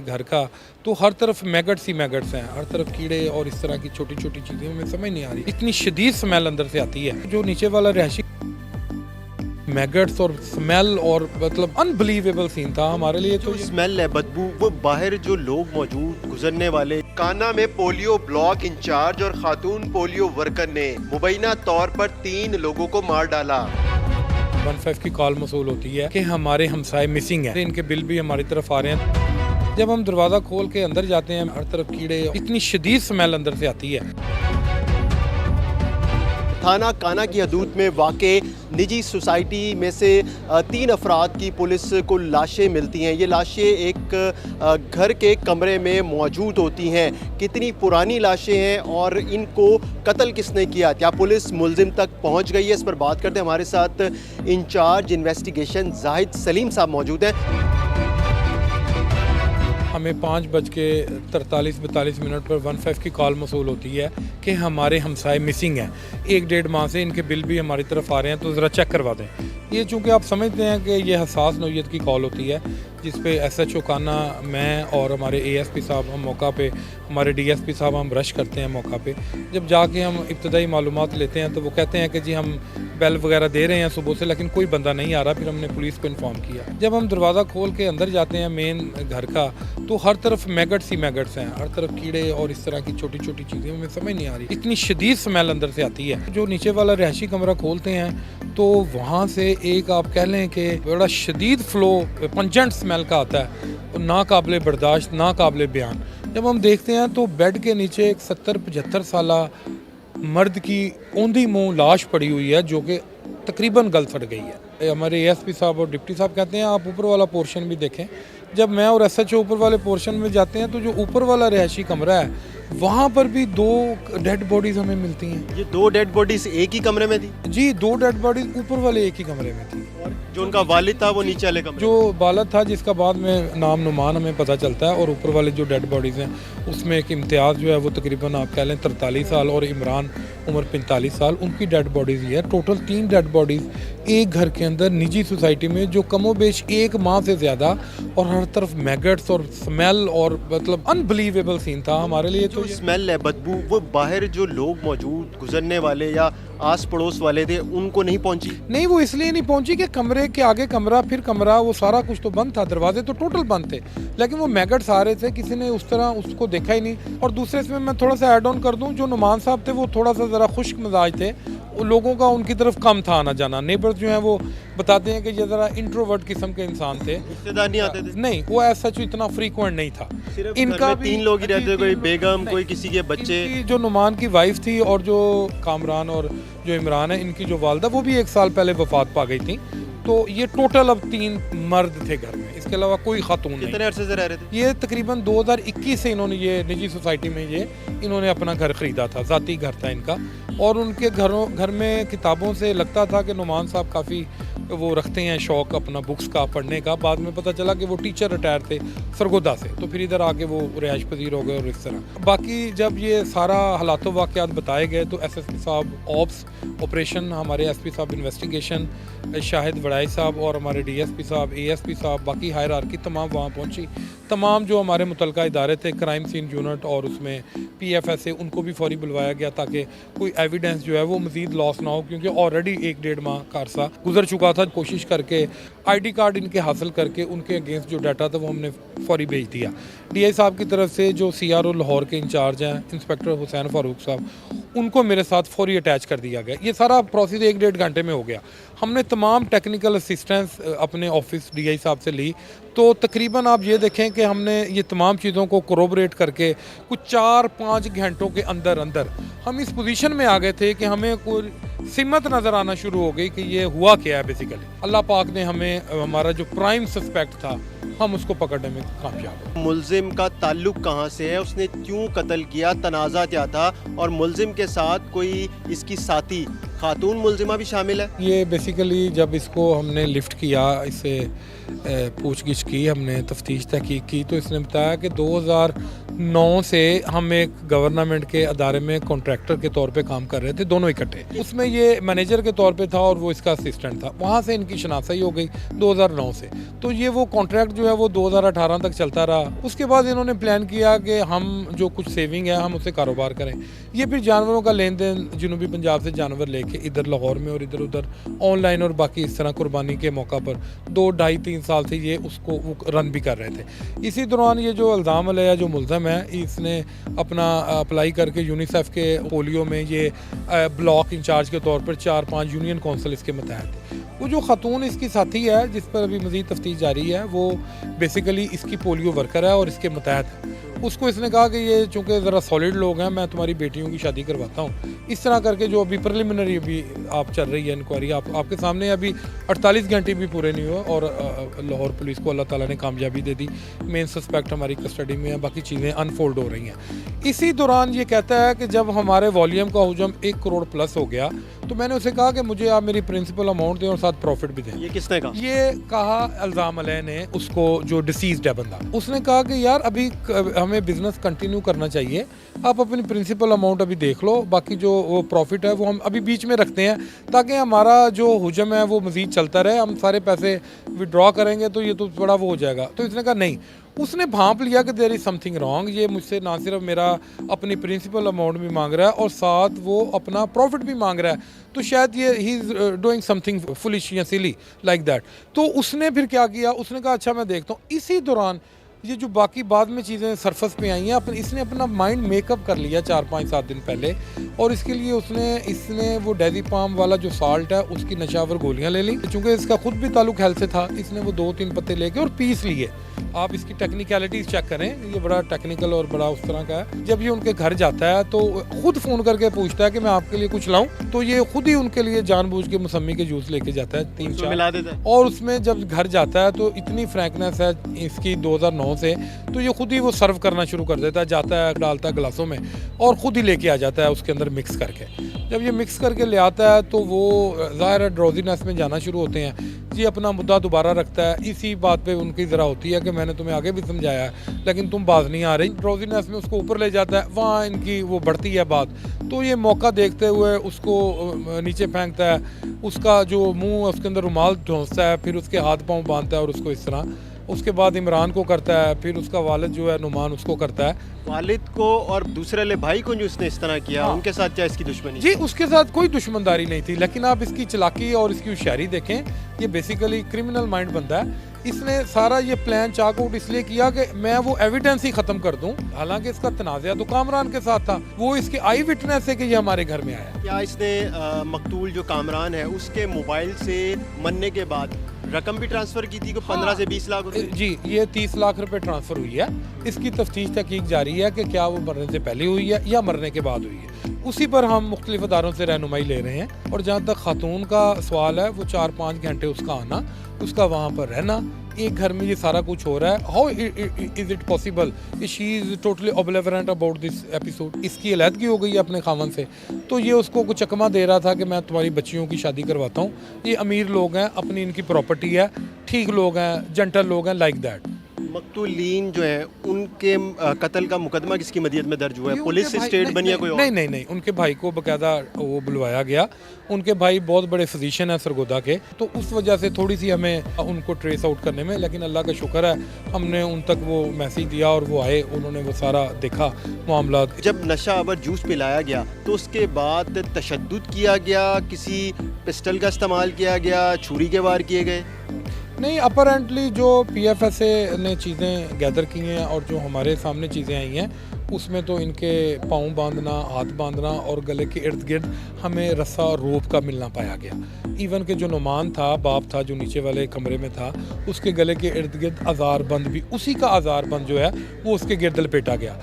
घर का तो हर तरफ मैगट्स ही मैगट्स हैं, हर तरफ कीड़े और इस तरह की छोटी छोटी चीज़ें हमें समझ नहीं आ रही। इतनी शदीद स्मेल अंदर से आती है, जो नीचे वाला रहायशी मैगट्स और स्मेल और मतलब अनबिलीवेबल सीन था हमारे लिए। तो स्मेल है, बदबू, वो बाहर जो लोग मौजूद गुजरने वाले। काना में पोलियो ब्लॉक इंचार्ज और खातून पोलियो वर्कर ने मुबैना तौर पर 3 लोगों को मार डाला। 15 की कॉल मसूल होती है कि हमारे हमसाए मिसिंग है, इनके बिल भी हमारी तरफ आ रहे हैं। जब हम दरवाज़ा खोल के अंदर जाते हैं, हर तरफ कीड़े, इतनी शदीद स्मेल अंदर से आती है। थाना काना की हदूद में वाक़े निजी सोसाइटी में से 3 अफराद की पुलिस को लाशें मिलती हैं। ये लाशें एक घर के कमरे में मौजूद होती हैं। कितनी पुरानी लाशें हैं और इनको कत्ल किसने किया, क्या पुलिस मुलजिम तक पहुंच गई है, इस पर बात करते हैं। हमारे साथ इंचार्ज इन्वेस्टिगेशन जाहिद सलीम साहब मौजूद हैं। हमें 5:43-42 पर 15 की कॉल मसूल होती है कि हमारे हमसाए मिसिंग हैं। 1-1.5 माह से इनके बिल भी हमारी तरफ आ रहे हैं, तो ज़रा चेक करवा दें। ये चूँकि आप समझते हैं कि ये हसास नौइयत की कॉल होती है, जिस पे SHO काना, मैं और हमारे ASP साहब हम मौका पे, हमारे DSP साहब हम रश करते हैं मौका पे। जब जाके हम इब्तदाई मालूमात लेते हैं तो वो कहते हैं कि जी हम बेल वगैरह दे रहे हैं सुबह से, लेकिन कोई बंदा नहीं आ रहा। फिर हमने पुलिस को इन्फॉर्म किया। जब हम दरवाज़ा खोल के अंदर जाते हैं मेन घर का, तो हर तरफ मैगट्स ही मैगट्स हैं, हर तरफ कीड़े और इस तरह की छोटी छोटी चीज़ें हमें समझ नहीं आ रही। इतनी शदीद स्मेल अंदर से आती है। जो नीचे वाला रहायशी कमरा खोलते हैं तो वहाँ से एक आप कह लें कि बड़ा शदीद फ्लो पंजेंट स्मेल का आता है, ना काबिल बर्दाश्त, ना काबिल बयान। जब हम देखते हैं तो बेड के नीचे एक 70-75 साला मर्द की औंधी मुँह लाश पड़ी हुई है, जो कि तकरीबन गल सड़ गई है। हमारे ASP साहब और डिप्टी साहब कहते हैं आप ऊपर वाला पोर्शन भी देखें। जब मैं और SHO ऊपर वाले पोर्शन में जाते हैं तो जो ऊपर वाला रहायशी कमरा है वहाँ पर भी 2 डेड बॉडीज़ हमें मिलती हैं। ये 2 डेड बॉडीज एक ही कमरे में थी? जी, 2 डेड बॉडीज़ ऊपर वाले एक ही कमरे में थी। और जो उनका वालिद था वो नीचे वाले कमरे? जो वालिद था, जिसका बाद में नाम नुमान हमें पता चलता है, और ऊपर वाले जो डेड बॉडीज़ हैं उसमें एक इम्तियाज़ जो है वो तकरीबन आप कह लें 43 साल और इमरान उम्र 45 साल, उनकी डेड बॉडीज़ ही है। टोटल 3 डेड बॉडीज़ एक घर के अंदर निजी सोसाइटी में, जो कमोबेश 1 माह से ज़्यादा, और हर तरफ मैगट्स और स्मेल और मतलब अनबिलीवेबल सीन था हमारे लिए। तो स्मेल है, बदबू, वो बाहर जो लोग मौजूद गुजरने वाले या आस पड़ोस वाले थे उनको नहीं पहुंची? नहीं, वो इसलिए नहीं पहुंची कि कमरे के आगे कमरा, फिर कमरा, वो सारा कुछ तो बंद था, दरवाजे तो टोटल बंद थे, लेकिन वो मैगट्स आ रहे थे, किसी ने उस तरह उसको देखा ही नहीं। और दूसरे इसमें मैं थोड़ा सा ऐड ऑन कर दूं, जो नुमान साहब थे वो थोड़ा सा ज़रा खुश्क मिजाज थे, लोगों का उनकी तरफ कम था आना जाना। नेबर्स जो हैं वो बताते हैं कि ये ज़रा इंट्रोवर्ट किस्म के इंसान थे, रिश्तेदार नहीं आते थे? नहीं, वो ऐसा इतना फ्रीक्वेंट नहीं था। इनका 3 लोग ही रहते, कोई बेगम, कोई किसी के बच्चे? जो नुमान की वाइफ थी और जो कामरान और जो इमरान है, इनकी जो वालदा, वो भी 1 साल पहले वफात पा गई थी। तो ये टोटल अब 3 मर्द थे घर में, इसके अलावा कोई खातून नहीं। कितने अरसे से रह रहे थे? ये तकरीबन 2021 से इन्होंने ये निजी सोसाइटी में इन्होंने अपना घर ख़रीदा था, ज़ाती घर था इनका। और उनके घर में किताबों से लगता था कि नुमान साहब काफ़ी वो रखते हैं शौक़ अपना बुक्स का पढ़ने का। बाद में पता चला कि वो टीचर रिटायर थे सरगोदा से, तो फिर इधर आके वो रिहाइश पजीर हो गए और इस तरह। बाकी जब ये सारा हालात वाक़यात बताए गए तो SSP साहब ऑप्स ऑपरेशन, हमारे SP साहब इन्वेस्टिगेशन, शाहिद वड़ाई साहब और हमारे DSP साहब, ASP साहब, बाकी हायरार्की तमाम वहाँ पहुँची। तमाम जो हमारे मुतलका इदारे थे, क्राइम सीन यूनिट और उसमें PFSA, उनको भी फौरी बुलवाया गया ताकि कोई एविडेंस जो है वो मज़ीद लॉस ना हो, क्योंकि ऑलरेडी 1-1.5 माह का अरसा गुजर चुका था। कोशिश करके ID कार्ड इनके हासिल करके उनके अगेंस्ट जो डाटा था वो हमने फौरी भेज दिया। DI साहब की तरफ से जो CRO लाहौर के इंचार्ज हैं इंस्पेक्टर हुसैन फारूक साहब, उनको मेरे साथ फौरी अटैच कर दिया गया। ये सारा प्रोसेस 1-1.5 घंटे में हो गया। हमने तमाम टेक्निकल असिस्टेंस अपने ऑफिस DI साहब से ली, तो तकरीबन आप ये देखें कि हमने ये तमाम चीज़ों को कोरोबरेट करके कुछ 4-5 घंटों के अंदर अंदर हम इस पोजीशन में आ गए थे कि हमें कोई सिमत नज़र आना शुरू हो गई कि ये हुआ क्या है। बेसिकली अल्लाह पाक ने हमें, हमारा जो प्राइम सस्पेक्ट था, हम उसको पकड़ने में कामयाब। मुलजिम का ताल्लुक कहाँ से है, उसने क्यों कत्ल किया, तनाज़ा क्या था, और मुलजिम के साथ कोई इसकी साथी खातून मुलजिमा भी शामिल है? ये बेसिकली जब इसको हमने लिफ्ट किया, इससे पूछगिछ की, हमने तफ्तीश तहकीक की, तो इसने बताया कि 2009 से हम एक गवर्नमेंट के अदारे में कॉन्ट्रैक्टर के तौर पे काम कर रहे थे, दोनों इकट्ठे। उसमें ये मैनेजर के तौर पे था और वो इसका असिस्टेंट था। वहाँ से इनकी शनाख्त हो गई 2009 से। तो ये वो कॉन्ट्रैक्ट जो है वो 2018 तक चलता रहा। उसके बाद इन्होंने प्लान किया कि हम जो कुछ सेविंग है हम उससे कारोबार करें। ये फिर जानवरों का लेन देन जनूबी पंजाब से जानवर लेके इधर लाहौर में और इधर उधर ऑनलाइन और बाकी इस तरह कुर्बानी के मौका पर 2, 2.5, 3 साल से ये उसको वो रन भी कर रहे थे। इसी दौरान ये जो इल्ज़ाम लगाया जो मुल्ज़म है, इसने अपना अप्लाई करके यूनिसेफ के पोलियो में ये ब्लॉक इंचार्ज के तौर पर 4-5 यूनियन कौंसिल इसके मतहत थे। वो जो खातून इसकी साथी है जिस पर अभी मज़ीद तफ्तीश जारी है, वो बेसिकली इसकी पोलियो वर्कर है और इसके मतहत है। उसको इसने कहा कि ये चूँकि ज़रा सॉलिड लोग हैं, मैं तुम्हारी बेटियों की शादी करवाता हूँ। इस तरह करके जो अभी प्रिलिमिनरी अभी आप चल रही है इंक्वायरी, आपके सामने अभी 48 घंटे भी पूरे नहीं हुए और लाहौर पुलिस को अल्लाह ताला ने कामयाबी दे दी। मेन सस्पेक्ट हमारी कस्टडी में है, बाकी चीज़ें अनफोल्ड हो रही हैं। इसी दौरान ये कहता है कि जब हमारे वॉल्यूम का हुजम 1 करोड़ प्लस हो गया, तो मैंने उसे कहा कि मुझे आप मेरी प्रिंसिपल अमाउंट दें और साथ प्रॉफिट भी दें। ये किसने कहा? ये कहा इल्ज़ाम अलैह ने, उसको जो डिसीज्ड है बंदा। उसने कहा कि यार अभी हमें बिजनेस कंटिन्यू करना चाहिए, आप अपनी प्रिंसिपल अमाउंट अभी देख लो, बाकी जो वो प्रॉफिट है वो हम अभी बीच में रखते हैं ताकि हमारा जो हुजम है वो मज़ीद चलता रहे। हम सारे पैसे विड्रॉ करेंगे तो ये तो बड़ा वो हो जाएगा। तो इसने कहा नहीं, उसने भांप लिया कि देयर इज़ समथिंग रॉन्ग। ये मुझसे ना सिर्फ मेरा अपनी प्रिंसिपल अमाउंट भी मांग रहा है और साथ वो अपना प्रॉफिट भी मांग रहा है, तो शायद ये he is doing something foolish या सिली लाइक दैट। तो उसने फिर क्या किया, उसने कहा अच्छा मैं देखता हूँ। इसी दौरान ये जो बाकी बाद में चीज़ें सरफेस पे आई हैं, इसने अपना माइंड मेकअप कर लिया 4-5-7 दिन पहले, और इसके लिए इसने वो डेज़ीपाम वाला जो साल्ट है उसकी नशावर गोलियां ले ली। चूँकि इसका खुद भी ताल्लुक हेल्थ से था, इसने वो 2-3 पत्ते लेके और पीस लिए। आप इसकी टेक्निकलिटीज़ चेक करें, ये बड़ा टेक्निकल और बड़ा उस तरह का है। जब ये उनके घर जाता है तो खुद फ़ोन करके पूछता है कि मैं आपके लिए कुछ लाऊं, तो ये खुद ही उनके लिए जानबूझ के मौसमी के जूस लेके जाता है 3-4 मिला देता है। और उसमें जब घर जाता है तो इतनी फ्रैंकनेस है इसकी 2009 से, तो ये खुद ही वो सर्व करना शुरू कर देता है, जाता है डालता है गिलासों में और ख़ुद ही लेके आ जाता है उसके अंदर मिक्स करके। जब ये मिक्स करके ले आता है तो वो ज़ाहिर है ड्रोजीनेस में जाना शुरू होते हैं। ये अपना मुद्दा दोबारा रखता है। इसी बात पे उनकी ज़रा होती है कि मैंने तुम्हें आगे भी समझाया है लेकिन तुम बाज नहीं आ रही। ड्रोजीनेस में उसको ऊपर ले जाता है, वहाँ इनकी वो बढ़ती है बात। तो ये मौका देखते हुए उसको नीचे फेंकता है, उसका जो मुंह है उसके अंदर रुमाल ठोंसता है, फिर उसके हाथ पाँव बांधता है और उसको इस तरह। उसके बाद इमरान को करता है, फिर उसका वालिद जो है नुमान उसको करता है। वालिद को और दूसरे वाले भाई को जो उसने इस तरह किया, हाँ। उनके साथ क्या इसकी दुश्मनी? जी, उसके साथ कोई दुश्मनदारी नहीं थी, लेकिन आप इसकी चालाकी और इसकी होशियारी देखें, ये बेसिकली क्रिमिनल माइंड बंदा है। इसने सारा ये प्लान चाक आउट इसलिए किया कि मैं वो एविडेंस ही खत्म कर दूं। हालांकि इसका तनाज़ा तो कामरान के साथ था, वो इसके आई विटनेस है कि ये हमारे घर में आया। क्या इसने मकतूल जो कामरान है उसके मोबाइल से मरने के बाद रकम भी ट्रांसफ़र की थी, को 15 से 20 लाख रुपए? जी, ये 30 लाख रुपए ट्रांसफ़र हुई है। इसकी तफ्तीश तहकीक जारी है कि क्या वो मरने से पहले हुई है या मरने के बाद हुई है। उसी पर हम मुख्तलिफ अदारों से रहनुमाई ले रहे हैं। और जहाँ तक खातून का सवाल है, वो 4-5 घंटे उसका आना, उसका वहाँ पर रहना, एक घर में ये सारा कुछ हो रहा है। How is it possible? She is totally oblivious about this episode. इसकी अलहदगी हो गई है अपने खामन से, तो ये उसको कुछ चकमा दे रहा था कि मैं तुम्हारी बच्चियों की शादी करवाता हूँ। ये अमीर लोग हैं, अपनी इनकी प्रॉपर्टी है, ठीक लोग हैं, जेंटल लोग हैं, लाइक दैट। मकतूलीन जो है उनके कत्ल का मुकदमा किसकी मदद में दर्ज हुआ है? ये पुलिस उनके भाई- स्टेट नहीं- बनी या नहीं- कोई और? नहीं, उनके भाई को बकायदा वो बुलवाया गया। उनके भाई बहुत बड़े फिजिशियन हैं सरगोदा के, तो उस वजह से थोड़ी सी हमें उनको ट्रेस आउट करने में, लेकिन अल्लाह का शुक्र है हमने उन तक वो मैसेज दिया और वो आए, उन्होंने वो सारा देखा मामला। जब नशा अबर जूस पिलाया गया तो उसके बाद तशद्दुद किया गया, किसी पिस्टल का इस्तेमाल किया गया, छुरी के वार किए गए? नहीं, अपरेंटली जो PFSA ने चीज़ें गैदर की हैं और जो हमारे सामने चीज़ें आई हैं, उसमें तो इनके पाँव बांधना, हाथ बांधना और गले के इर्द गिर्द हमें रस्सा और रोप का मिलना पाया गया। इवन के जो नुमान था, बाप था जो नीचे वाले कमरे में था, उसके गले के इर्द गिर्द आज़ार बंद भी, उसी का आज़ार बंद जो है वो उसके गिर्द लपेटा गया।